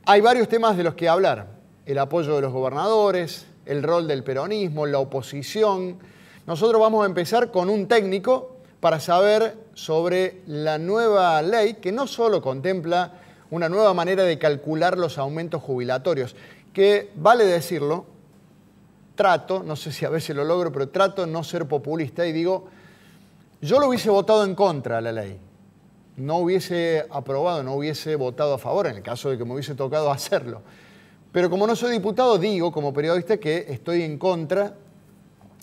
Hay varios temas de los que hablar. El apoyo de los gobernadores, el rol del peronismo, la oposición. Nosotros vamos a empezar con un técnico para saber sobre la nueva ley que no solo contempla una nueva manera de calcular los aumentos jubilatorios, que, vale decirlo, trato, no sé si a veces lo logro, pero trato de no ser populista y digo, yo lo hubiese votado en contra de la ley. No hubiese aprobado, no hubiese votado a favor, en el caso de que me hubiese tocado hacerlo. Pero como no soy diputado, digo como periodista que estoy en contra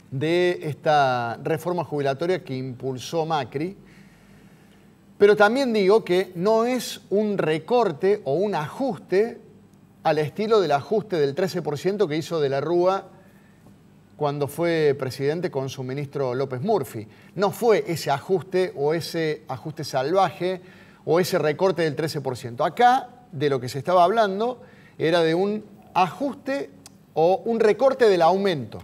de esta reforma jubilatoria que impulsó Macri. Pero también digo que no es un recorte o un ajuste al estilo del ajuste del 13% que hizo de la Rúa cuando fue presidente con su ministro López Murphy. No fue ese ajuste o ese ajuste salvaje o ese recorte del 13%. Acá, de lo que se estaba hablando, era de un ajuste o un recorte del aumento.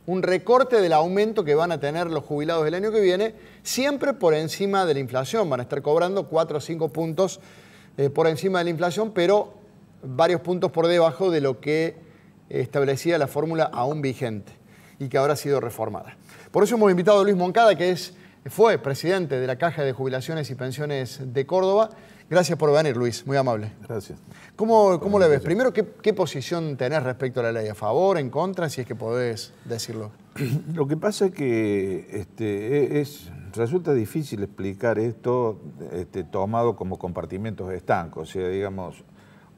Un recorte del aumento que van a tener los jubilados el año que viene, siempre por encima de la inflación. Van a estar cobrando 4 o 5 puntos por encima de la inflación, pero varios puntos por debajo de lo que establecía la fórmula aún vigente y que ahora ha sido reformada. Por eso hemos invitado a Luis Moncada, que fue presidente de la Caja de Jubilaciones y Pensiones de Córdoba. Gracias por venir, Luis, muy amable. Gracias. ¿Cómo le ves? Primero, ¿qué posición tenés respecto a la ley? ¿A favor, en contra, si es que podés decirlo? Lo que pasa es que resulta difícil explicar esto tomado como compartimentos estancos, o sea, digamos,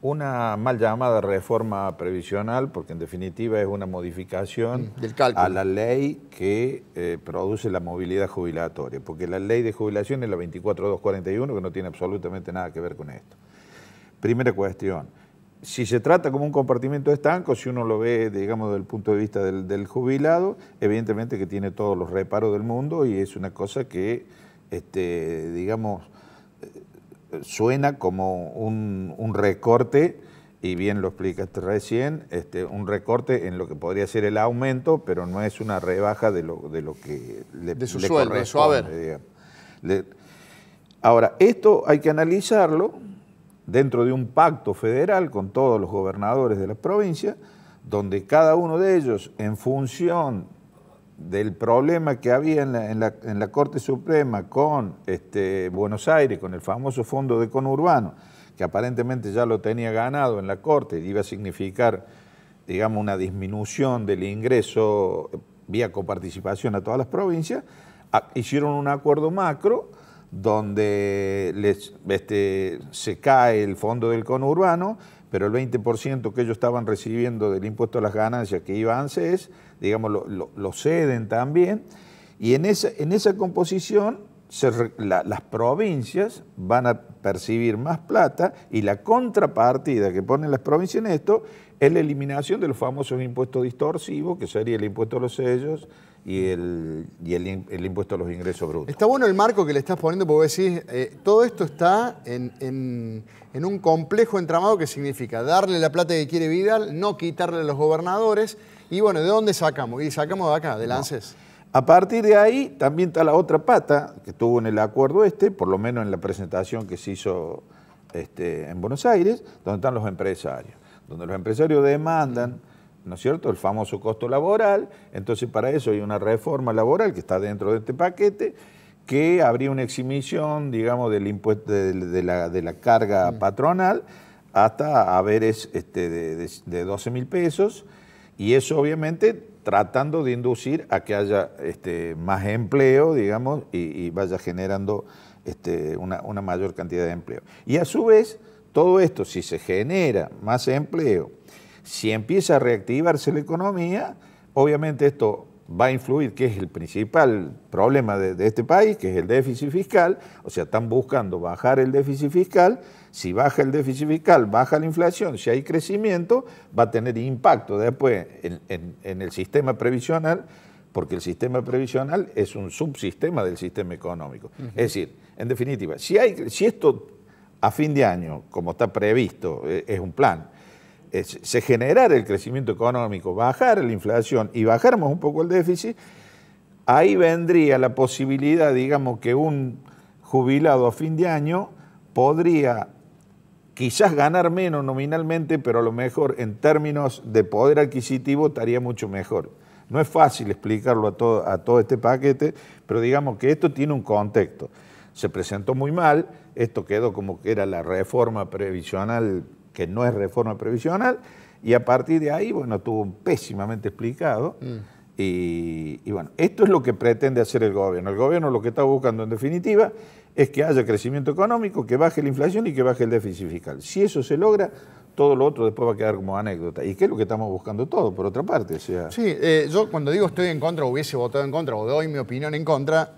una mal llamada reforma previsional, porque en definitiva es una modificación del cálculo a la ley que produce la movilidad jubilatoria, porque la ley de jubilación es la 24241, que no tiene absolutamente nada que ver con esto. Primera cuestión, si se trata como un compartimento estanco, si uno lo ve, digamos, desde el punto de vista del jubilado, evidentemente que tiene todos los reparos del mundo y es una cosa que, digamos, suena como un recorte, y bien lo explicaste recién, un recorte en lo que podría ser el aumento, pero no es una rebaja de lo que de su le sueldo, de su haber. Ahora, esto hay que analizarlo dentro de un pacto federal con todos los gobernadores de las provincias, donde cada uno de ellos, en función del problema que había en la Corte Suprema con Buenos Aires, con el famoso fondo de conurbano, que aparentemente ya lo tenía ganado en la Corte y iba a significar, digamos, una disminución del ingreso vía coparticipación a todas las provincias, hicieron un acuerdo macro donde se cae el fondo del conurbano, pero el 20% que ellos estaban recibiendo del impuesto a las ganancias que iba a ANSES, digamos, lo ceden también, y en esa composición las provincias van a percibir más plata, y la contrapartida que ponen las provincias en esto es la eliminación de los famosos impuestos distorsivos, que sería el impuesto a los sellos y el impuesto a los ingresos brutos. Está bueno el marco que le estás poniendo, porque decís, todo esto está en un complejo entramado que significa darle la plata que quiere Vidal, no quitarle a los gobernadores, y bueno, ¿de dónde sacamos? Y sacamos de acá, del ANSES. A partir de ahí también está la otra pata que estuvo en el acuerdo por lo menos en la presentación que se hizo en Buenos Aires, donde están los empresarios, donde los empresarios demandan, ¿no es cierto?, el famoso costo laboral. Entonces, para eso hay una reforma laboral que está dentro de este paquete, que habría una exhibición, digamos, del impuesto de la carga patronal hasta haberes de 12.000 pesos, y eso obviamente tratando de inducir a que haya más empleo, digamos, y vaya generando una mayor cantidad de empleo. Y a su vez, todo esto, si se genera más empleo, si empieza a reactivarse la economía, obviamente esto va a influir, que es el principal problema de este país, que es el déficit fiscal. O sea, están buscando bajar el déficit fiscal. Si baja el déficit fiscal, baja la inflación, si hay crecimiento, va a tener impacto después en el sistema previsional, porque el sistema previsional es un subsistema del sistema económico. Es decir, en definitiva, si esto a fin de año, como está previsto, es un plan, se generara el crecimiento económico, bajara la inflación y bajáramos un poco el déficit, ahí vendría la posibilidad, digamos, que un jubilado a fin de año podría quizás ganar menos nominalmente, pero a lo mejor en términos de poder adquisitivo estaría mucho mejor. No es fácil explicarlo a todo este paquete, pero digamos que esto tiene un contexto. Se presentó muy mal, esto quedó como que era la reforma previsional, que no es reforma previsional, y a partir de ahí, bueno, estuvo pésimamente explicado. Y bueno, esto es lo que pretende hacer el gobierno. El gobierno lo que está buscando en definitiva es que haya crecimiento económico, que baje la inflación y que baje el déficit fiscal. Si eso se logra, todo lo otro después va a quedar como anécdota. ¿Y qué es lo que estamos buscando todos, por otra parte? O sea, sí, yo cuando digo estoy en contra, o hubiese votado en contra, o doy mi opinión en contra,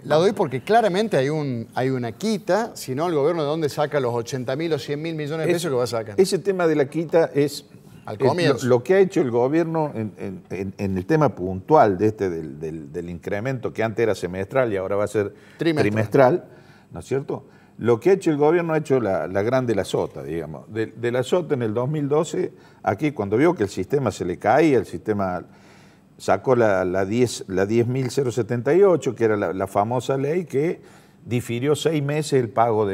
la doy porque claramente hay una quita, si no el gobierno de dónde saca los 80.000 o 100.000 millones de pesos que va a sacar. Ese tema de la quita es... Al comienzo. Lo que ha hecho el gobierno en el tema puntual de del incremento que antes era semestral y ahora va a ser trimestral, ¿no es cierto? Lo que ha hecho el gobierno ha hecho la gran de la sota, digamos. De la sota en el 2012, aquí cuando vio que el sistema se le caía, el sistema sacó la 10.078, que era la famosa ley que difirió 6 meses el pago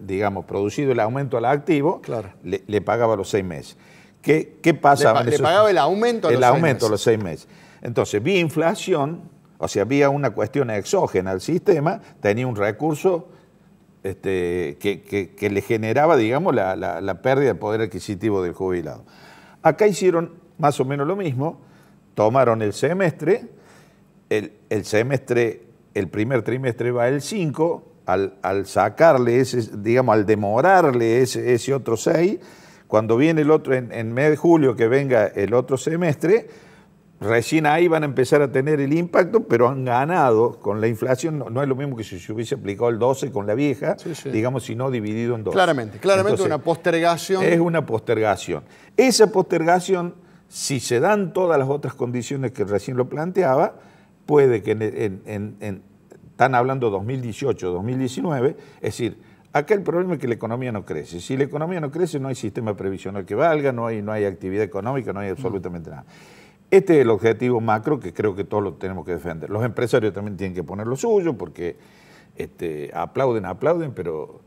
digamos, producido el aumento al activo, claro. le pagaba los 6 meses. ¿Qué pasaba? Le pagaba el aumento a los 6 meses. Entonces, vía inflación, o sea, vía una cuestión exógena al sistema, tenía un recurso que le generaba, digamos, la pérdida de poder adquisitivo del jubilado. Acá hicieron más o menos lo mismo, tomaron el semestre, el semestre... El primer trimestre va el 5, al sacarle digamos, al demorarle ese otro 6, cuando viene el otro, en mes de julio que venga el otro semestre, recién ahí van a empezar a tener el impacto, pero han ganado con la inflación, no es lo mismo que si se hubiese aplicado el 12 con la vieja, digamos, sino dividido en 2. Claramente, entonces, una postergación. Es una postergación. Esa postergación, si se dan todas las otras condiciones que recién lo planteaba, puede que están hablando 2018, 2019, es decir, acá el problema es que la economía no crece. Si la economía no crece, no hay sistema previsional que valga, no hay actividad económica, no hay absolutamente nada. Este es el objetivo macro que creo que todos lo tenemos que defender. Los empresarios también tienen que poner lo suyo porque aplauden, pero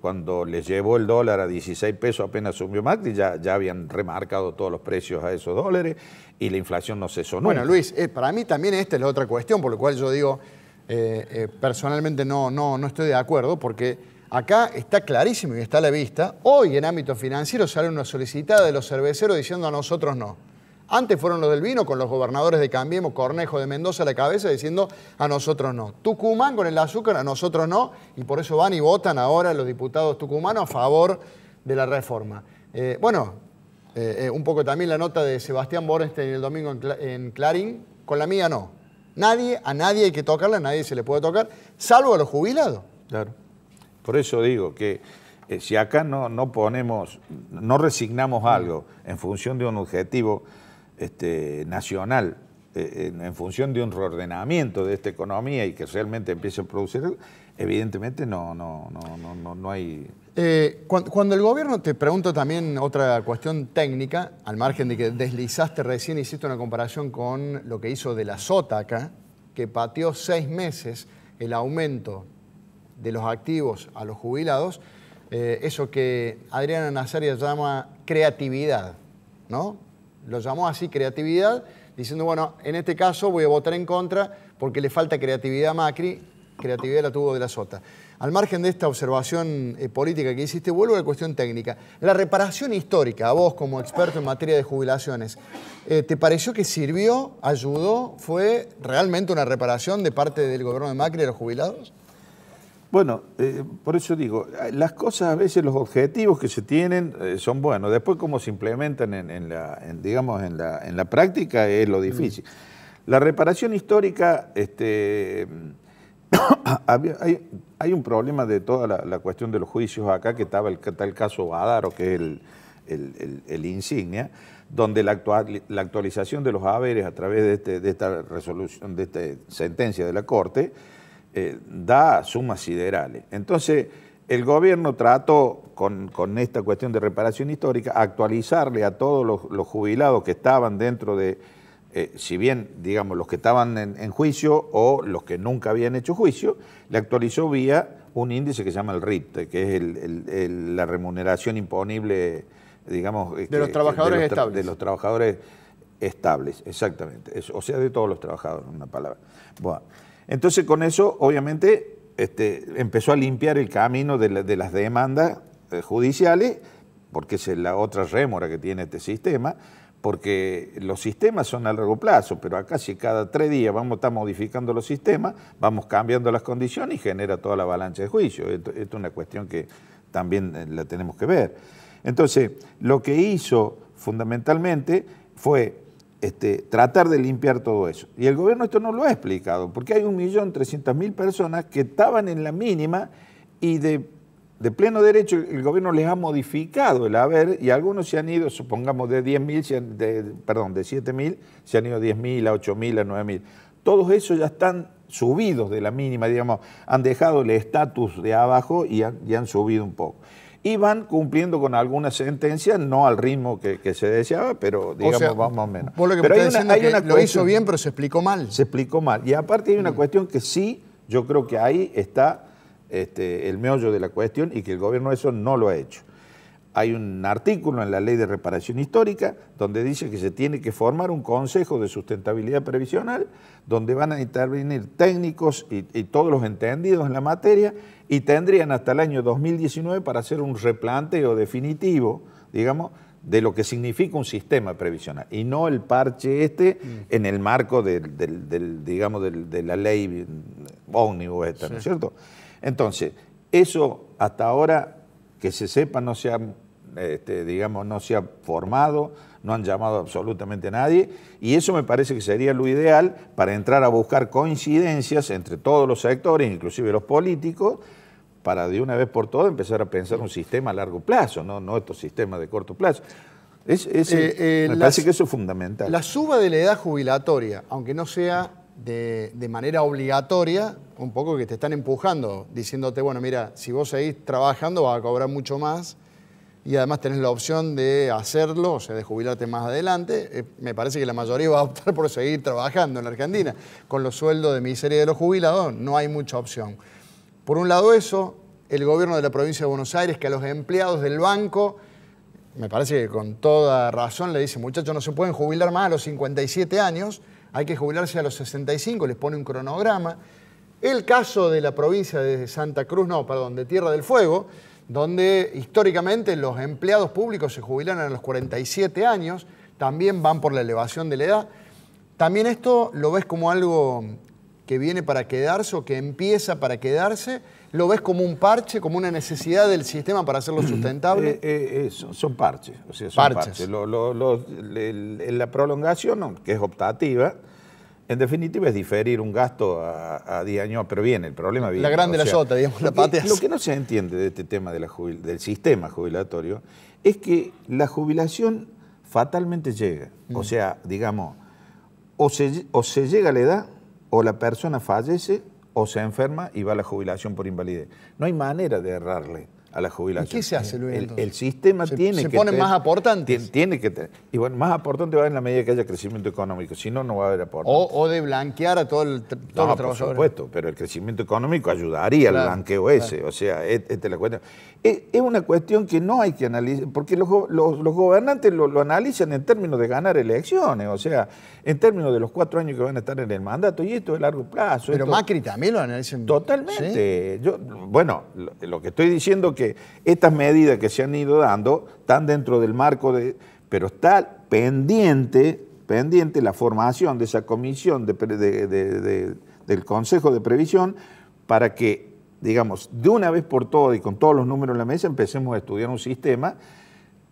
cuando les llevó el dólar a 16 pesos apenas subió Macri, ya habían remarcado todos los precios a esos dólares y la inflación no cesó nunca. Bueno, Luis, para mí también esta es la otra cuestión, por lo cual yo digo, personalmente no estoy de acuerdo, porque acá está clarísimo y está a la vista, hoy en ámbito financiero sale una solicitada de los cerveceros diciendo a nosotros no. Antes fueron los del vino con los gobernadores de Cambiemos, Cornejo de Mendoza a la cabeza diciendo a nosotros no. Tucumán con el azúcar a nosotros no, y por eso van y votan ahora los diputados tucumanos a favor de la reforma. Un poco también la nota de Sebastián Borenstein el domingo en Clarín, con la mía no. A nadie hay que tocarla, a nadie se le puede tocar, salvo a los jubilados. Claro. Por eso digo que si acá no resignamos algo en función de un objetivo nacional, en función de un reordenamiento de esta economía y que realmente empiece a producir, evidentemente no hay... Cuando el gobierno, te pregunto también otra cuestión técnica, al margen de que deslizaste recién, hiciste una comparación con lo que hizo de la Sota acá, que pateó 6 meses el aumento de los activos a los jubilados, eso que Adriana Nazaria llama creatividad, ¿no? Lo llamó así creatividad, diciendo, bueno, en este caso voy a votar en contra porque le falta creatividad a Macri, creatividad la tuvo de la Sota. Al margen de esta observación política que hiciste, vuelvo a la cuestión técnica. La reparación histórica, a vos como experto en materia de jubilaciones, ¿te pareció que sirvió, ayudó, fue realmente una reparación de parte del gobierno de Macri a los jubilados? Bueno, por eso digo, las cosas a veces, los objetivos que se tienen son buenos. Después cómo se implementan en la práctica es lo difícil. La reparación histórica, hay un problema de toda la cuestión de los juicios acá, que está el caso Badaro, que es el insignia, donde la actualización de los haberes a través de esta resolución, de esta sentencia de la Corte, da sumas siderales. Entonces, el gobierno trató, con esta cuestión de reparación histórica, actualizarle a todos los jubilados que estaban dentro de, si bien, digamos, los que estaban en juicio o los que nunca habían hecho juicio, le actualizó vía un índice que se llama el RIT, que es la remuneración imponible, digamos... De los trabajadores estables. De los trabajadores estables, exactamente. O sea, de todos los trabajadores, una palabra. Bueno, entonces con eso, obviamente, empezó a limpiar el camino de las demandas judiciales, porque es la otra rémora que tiene este sistema, porque los sistemas son a largo plazo, pero acá si cada 3 días vamos a estar modificando los sistemas, vamos cambiando las condiciones y genera toda la avalancha de juicio. Esto es una cuestión que también la tenemos que ver. Entonces, lo que hizo fundamentalmente fue tratar de limpiar todo eso. Y el gobierno esto no lo ha explicado, porque hay 1.300.000 personas que estaban en la mínima y de pleno derecho el gobierno les ha modificado el haber y algunos se han ido, supongamos de 10.000, de 7.000, se han ido a 10.000, a 8.000, a 9.000. Todos esos ya están subidos de la mínima, digamos, han dejado el estatus de abajo y han subido un poco. Y van cumpliendo con algunas sentencias, no al ritmo que se deseaba, pero digamos, o sea, más o menos. Vos lo que me estás diciendo es que lo hizo bien, pero se explicó mal. Se explicó mal. Y aparte hay una cuestión que sí, yo creo que ahí está el meollo de la cuestión y que el gobierno eso no lo ha hecho. Hay un artículo en la Ley de Reparación Histórica donde dice que se tiene que formar un Consejo de Sustentabilidad Previsional donde van a intervenir técnicos y todos los entendidos en la materia y tendrían hasta el año 2019 para hacer un replanteo definitivo, digamos, de lo que significa un sistema previsional y no el parche en el marco de la ley ómnibus esta, ¿no es cierto? Entonces, eso hasta ahora, que se sepa, no se ha, no se ha formado, no han llamado absolutamente a nadie, y eso me parece que sería lo ideal para entrar a buscar coincidencias entre todos los sectores, inclusive los políticos, para de una vez por todas empezar a pensar un sistema a largo plazo, no estos sistemas de corto plazo. Me parece que eso es fundamental. La suba de la edad jubilatoria, aunque no sea de manera obligatoria, un poco que te están empujando, diciéndote, bueno, mira, si vos seguís trabajando vas a cobrar mucho más y además tenés la opción de hacerlo, o sea, de jubilarte más adelante. Me parece que la mayoría va a optar por seguir trabajando en la Argentina. Con los sueldos de miseria de los jubilados no hay mucha opción. Por un lado eso, el gobierno de la provincia de Buenos Aires, que a los empleados del banco, me parece que con toda razón le dice, muchachos, no se pueden jubilar más a los 57 años, hay que jubilarse a los 65, les pone un cronograma. El caso de la provincia de Santa Cruz, de Tierra del Fuego, donde históricamente los empleados públicos se jubilan a los 47 años, también van por la elevación de la edad. ¿También esto lo ves como algo que viene para quedarse o que empieza para quedarse? ¿Lo ves como un parche, como una necesidad del sistema para hacerlo sustentable? Son parches. O sea, son parches. La prolongación, que es optativa, en definitiva es diferir un gasto a 10 años, pero viene, el problema viene. La grande la sota, digamos, la patea. Lo que no se entiende de este tema del sistema jubilatorio es que la jubilación fatalmente llega. O sea, digamos, o se llega a la edad, o la persona fallece, o se enferma y va a la jubilación por invalidez. No hay manera de errarle a la jubilación. ¿Y qué se hace, Luis? El sistema tiene que... ¿Se ponen más aportantes? Tiene que tener. Y bueno, más aportante va en la medida que haya crecimiento económico. Si no, no va a haber aportantes. O de blanquear a todos los trabajadores. Por supuesto, pero el crecimiento económico ayudaría al blanqueo ese. Claro. O sea, esta es la cuestión. Es una cuestión que no hay que analizar, porque los gobernantes lo analizan en términos de ganar elecciones, o sea, en términos de los 4 años que van a estar en el mandato, y esto es largo plazo. Pero Macri también lo analizan. Totalmente. ¿Sí? Bueno, lo que estoy diciendo que estas medidas que se han ido dando están dentro del marco pero está pendiente la formación de esa comisión del Consejo de Previsión para que, digamos, de una vez por todas y con todos los números en la mesa empecemos a estudiar un sistema.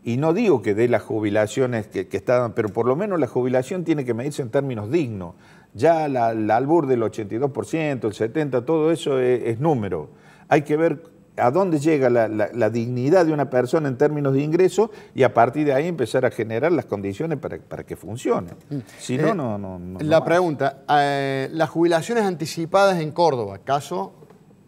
Y no digo que dé las jubilaciones que están, pero por lo menos la jubilación tiene que medirse en términos dignos. Ya la albur del 82%, el 70%, todo eso es número. Hay que ver a dónde llega la dignidad de una persona en términos de ingreso y a partir de ahí empezar a generar las condiciones para que funcione. Si no. La pregunta, las jubilaciones anticipadas en Córdoba, caso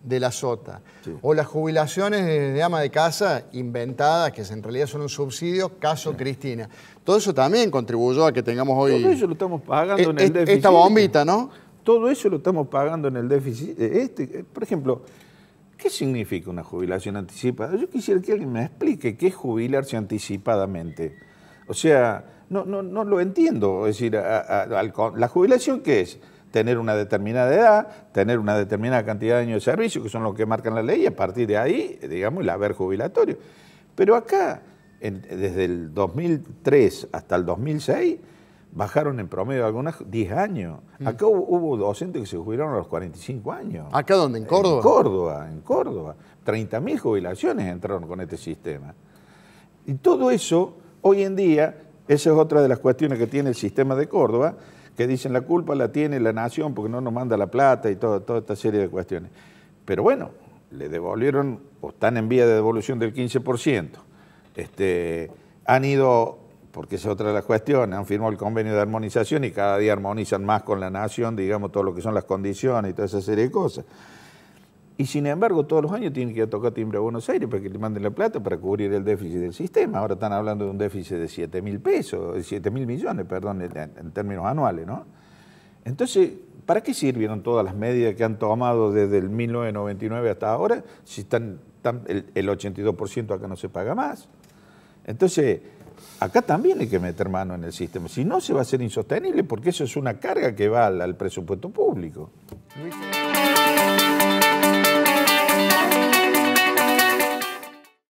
de la Sota, sí, o las jubilaciones de ama de casa inventadas, que en realidad son un subsidio, caso sí, Cristina. Todo eso también contribuyó a que tengamos hoy... Todo eso lo estamos pagando en el déficit. Esta bombita, ¿no? Todo eso lo estamos pagando en el déficit. Por ejemplo, ¿Qué significa una jubilación anticipada? Yo quisiera que alguien me explique qué es jubilarse anticipadamente. O sea, no lo entiendo. Es decir, la jubilación, ¿qué es? Tener una determinada edad, tener una determinada cantidad de años de servicio, que son los que marcan la ley, y a partir de ahí, digamos, el haber jubilatorio. Pero acá, desde el 2003 hasta el 2006, bajaron en promedio algunas 10 años. Acá hubo docentes que se jubilaron a los 45 años. ¿Acá dónde? ¿En Córdoba? En Córdoba. 30.000 jubilaciones entraron con este sistema. Y todo eso, hoy en día, esa es otra de las cuestiones que tiene el sistema de Córdoba, que dicen la culpa la tiene la nación porque no nos manda la plata y toda esta serie de cuestiones. Pero bueno, le devolvieron, o están en vía de devolución del 15%. Han ido, porque es otra de las cuestiones, han firmado el convenio de armonización y cada día armonizan más con la nación, digamos, todo lo que son las condiciones y toda esa serie de cosas. Y sin embargo, todos los años tienen que ir a tocar timbre a Buenos Aires para que le manden la plata para cubrir el déficit del sistema. Ahora están hablando de un déficit de 7.000 pesos, de 7.000 millones, perdón, en términos anuales, ¿no? Entonces, ¿para qué sirvieron todas las medidas que han tomado desde el 1999 hasta ahora si el 82% acá no se paga más? Entonces, acá también hay que meter mano en el sistema. Si no, se va a hacer insostenible porque eso es una carga que va al presupuesto público.